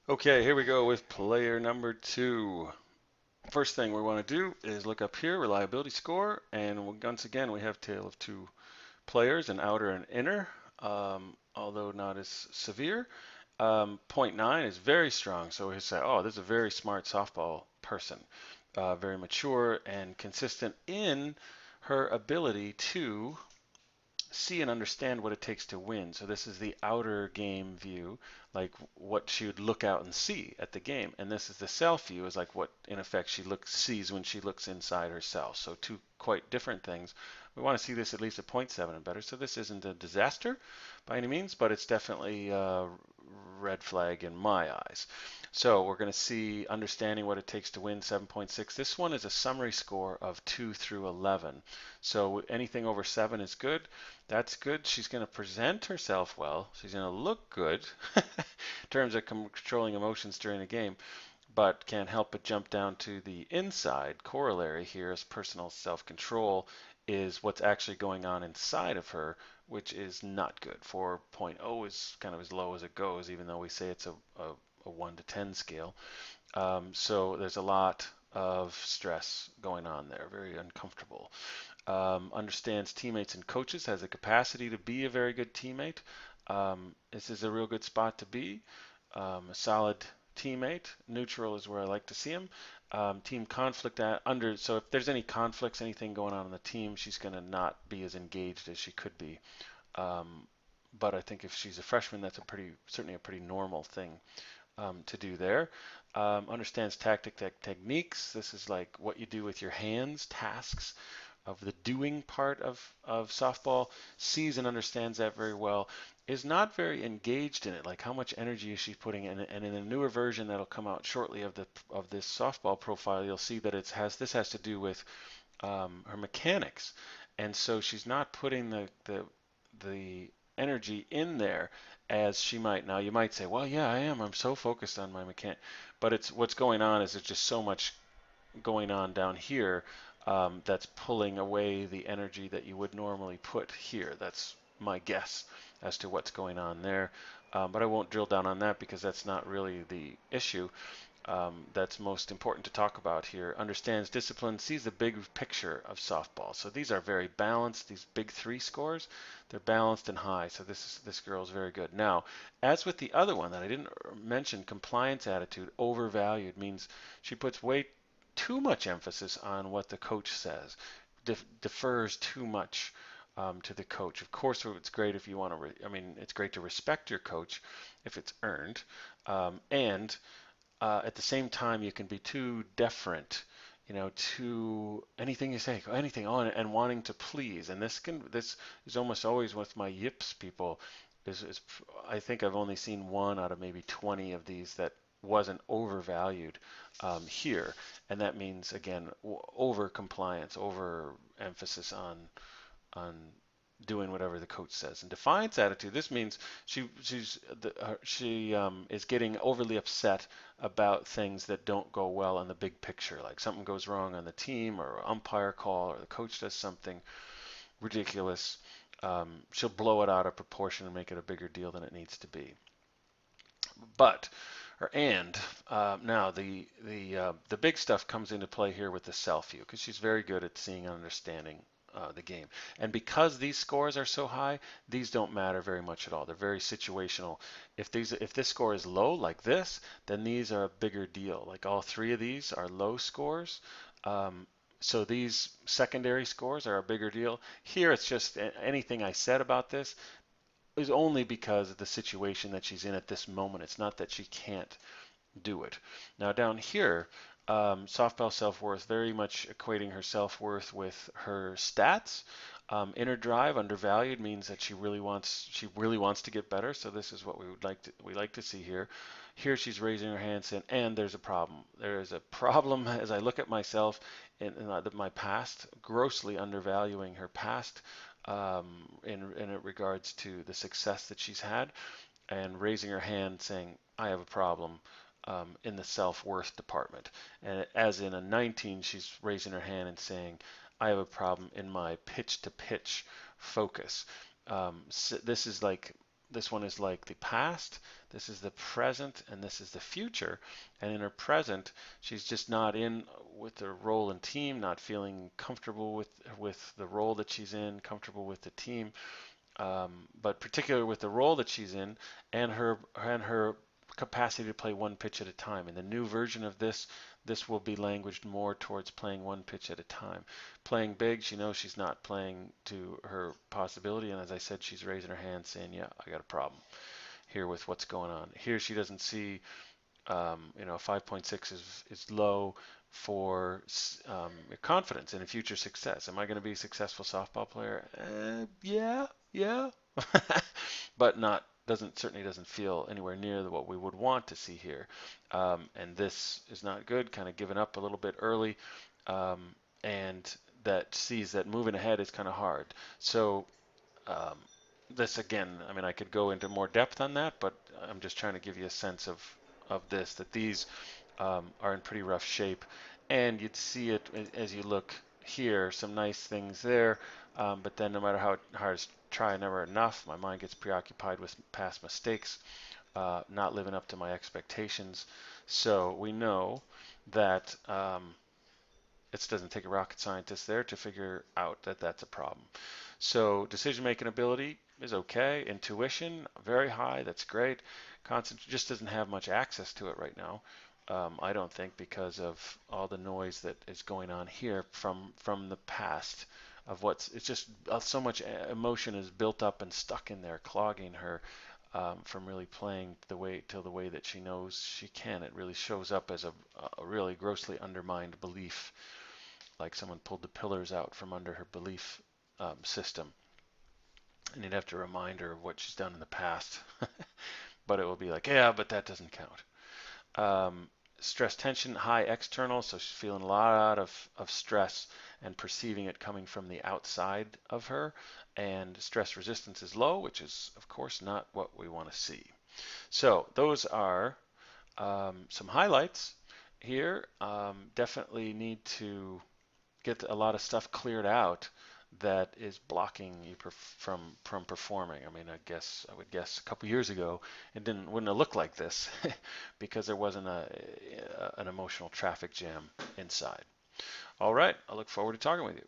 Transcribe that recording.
Okay, here we go with player number two. First thing we want to do is look up here, reliability score, and once again we have tale of two players, an outer and inner, although not as severe. Point 0.9 is very strong, so we say, oh, this is a very smart softball person, very mature and consistent in her ability to see and understand what it takes to win. So this is the outer game view, like what she would look out and see at the game. And this is the self view, is like what in effect sees when she looks inside herself. So two quite different things. We want to see this at least at 0.7 and better. So this isn't a disaster by any means, but it's definitely a red flag in my eyes. So we're going to see understanding what it takes to win 7.6. This one is a summary score of 2 through 11. So anything over 7 is good. That's good. She's going to present herself well. She's going to look good in terms of controlling emotions during the game, but can't help but jump down to the inside corollary here as personal self-control is what's actually going on inside of her, which is not good. 4.0 is kind of as low as it goes, even though we say it's a 1 to 10 scale. So there's a lot of stress going on there, very uncomfortable. Understands teammates and coaches, has a capacity to be a very good teammate. This is a real good spot to be. A solid teammate. Neutral is where I like to see him. Team conflict so if there's any conflicts, anything going on in the team, she's going to not be as engaged as she could be. Um, but I think if she's a freshman, that's certainly a pretty normal thing to do there. Understands techniques. This is like what you do with your hands, tasks of the doing part of softball, sees and understands that very well, is not very engaged in it. Like how much energy is she putting in it? And in a newer version that'll come out shortly of this softball profile, you'll see that this has to do with her mechanics, and so she's not putting the energy in there as she might. Now you might say, well, yeah, I am. I'm so focused on my mechanic, but it's what's going on is there's just so much going on down here that's pulling away the energy that you would normally put here. That's my guess as to what's going on there. But I won't drill down on that because that's not really the issue that's most important to talk about here. Understands discipline, sees the big picture of softball. So these are very balanced. These big three scores, they're balanced and high. So this girl is very good. Now, as with the other one that I didn't mention, compliance attitude, overvalued means she puts way too much emphasis on what the coach says, defers too much to the coach. Of course, it's great if you want to. I mean, it's great to respect your coach if it's earned, and at the same time, you can be too deferent, to anything you say, anything on it, and wanting to please. And this is almost always with my yips people. Is I think I've only seen one out of maybe 20 of these that wasn't overvalued here, and that means again over compliance, over emphasis on doing whatever the coach says. And defiance attitude, this means she is getting overly upset about things that don't go well in the big picture, like something goes wrong on the team or umpire call or the coach does something ridiculous. She'll blow it out of proportion and make it a bigger deal than it needs to be. But or and now the big stuff comes into play here with the self view because she's very good at seeing and understanding the game. And because these scores are so high, these don't matter very much at all. They're very situational. If this score is low like this, then these are a bigger deal. Like all three of these are low scores. So these secondary scores are a bigger deal. Here it's just anything I said about this is only because of the situation that she's in at this moment. It's not that she can't do it. Now down here, softball self-worth, very much equating her self-worth with her stats. Inner drive, undervalued, means that she really wants to get better. So this is what we like to see here. Here she's raising her hand saying, and there's a problem. There is a problem as I look at myself in my past, grossly undervaluing her past in regards to the success that she's had, and raising her hand saying, I have a problem in the self-worth department. And as in a 19, she's raising her hand and saying, I have a problem in my pitch to pitch focus. So this is like this one is like the past, this is the present, and this is the future. And in her present, she's just not in with her role and team, not feeling comfortable with the role that she's in, comfortable with the team, but particularly with the role that she's in and her capacity to play one pitch at a time. In the new version of this, this will be languaged more towards playing one pitch at a time. Playing big, she knows she's not playing to her possibility, and as I said, she's raising her hand saying, "Yeah, I got a problem here with what's going on." Here, she doesn't see 5.6 is low for confidence in a future success. Am I going to be a successful softball player? Yeah, yeah, but not doesn't certainly doesn't feel anywhere near what we would want to see here. And this is not good. Kind of giving up a little bit early, um, and that sees that moving ahead is kind of hard. So um, this again, I mean, I could go into more depth on that, but I'm just trying to give you a sense of this, that these are in pretty rough shape, and you'd see it as you look here, some nice things there, but then no matter how hard I try, never enough. My mind gets preoccupied with past mistakes, not living up to my expectations. So we know that it doesn't take a rocket scientist there to figure out that that's a problem. So decision-making ability is okay. Intuition, very high. That's great. Just doesn't have much access to it right now. I don't think because of all the noise that is going on here from the past of it's just so much emotion is built up and stuck in there, clogging her from really playing the way that she knows she can. It really shows up as a really grossly undermined belief, like someone pulled the pillars out from under her belief system, and you'd have to remind her of what she's done in the past. But it will be like, yeah, but that doesn't count. Um, Stress tension, high external, so she's feeling a lot of stress and perceiving it coming from the outside of her. And stress resistance is low, which is, of course, not what we want to see. So those are some highlights here. Definitely need to get a lot of stuff cleared out that is blocking you from performing. I mean, I would guess a couple years ago it wouldn't have looked like this because there wasn't an emotional traffic jam inside. All right, I look forward to talking with you.